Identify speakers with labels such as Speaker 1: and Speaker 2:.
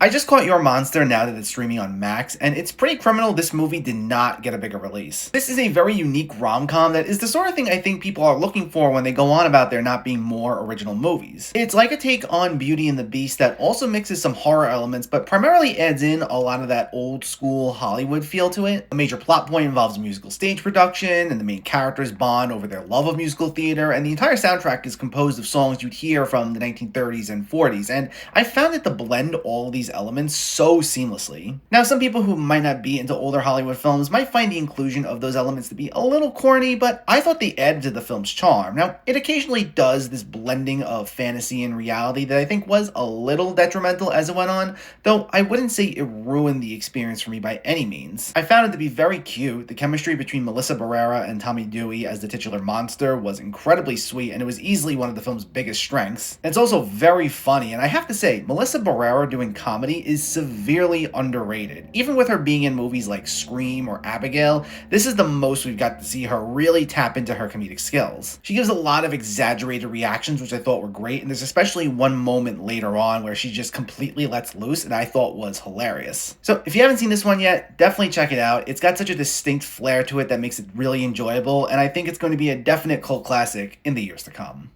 Speaker 1: I just caught Your Monster now that it's streaming on Max, and it's pretty criminal this movie did not get a bigger release. This is a very unique rom-com that is the sort of thing I think people are looking for when they go on about there not being more original movies. It's like a take on Beauty and the Beast that also mixes some horror elements, but primarily adds in a lot of that old school Hollywood feel to it. A major plot point involves a musical stage production, and the main characters bond over their love of musical theater, and the entire soundtrack is composed of songs you'd hear from the 1930s and 40s, and I found it to blend all of these elements so seamlessly. Now, some people who might not be into older Hollywood films might find the inclusion of those elements to be a little corny, but I thought they added to the film's charm. Now, it occasionally does this blending of fantasy and reality that I think was a little detrimental as it went on, though I wouldn't say it ruined the experience for me by any means. I found it to be very cute. The chemistry between Melissa Barrera and Tommy Dewey as the titular monster was incredibly sweet, and it was easily one of the film's biggest strengths. It's also very funny, and I have to say, Melissa Barrera doing comedy is severely underrated. Even with her being in movies like Scream or Abigail, this is the most we've got to see her really tap into her comedic skills. She gives a lot of exaggerated reactions, which I thought were great, and there's especially one moment later on where she just completely lets loose, and I thought was hilarious. So if you haven't seen this one yet, definitely check it out. It's got such a distinct flair to it that makes it really enjoyable, and I think it's going to be a definite cult classic in the years to come.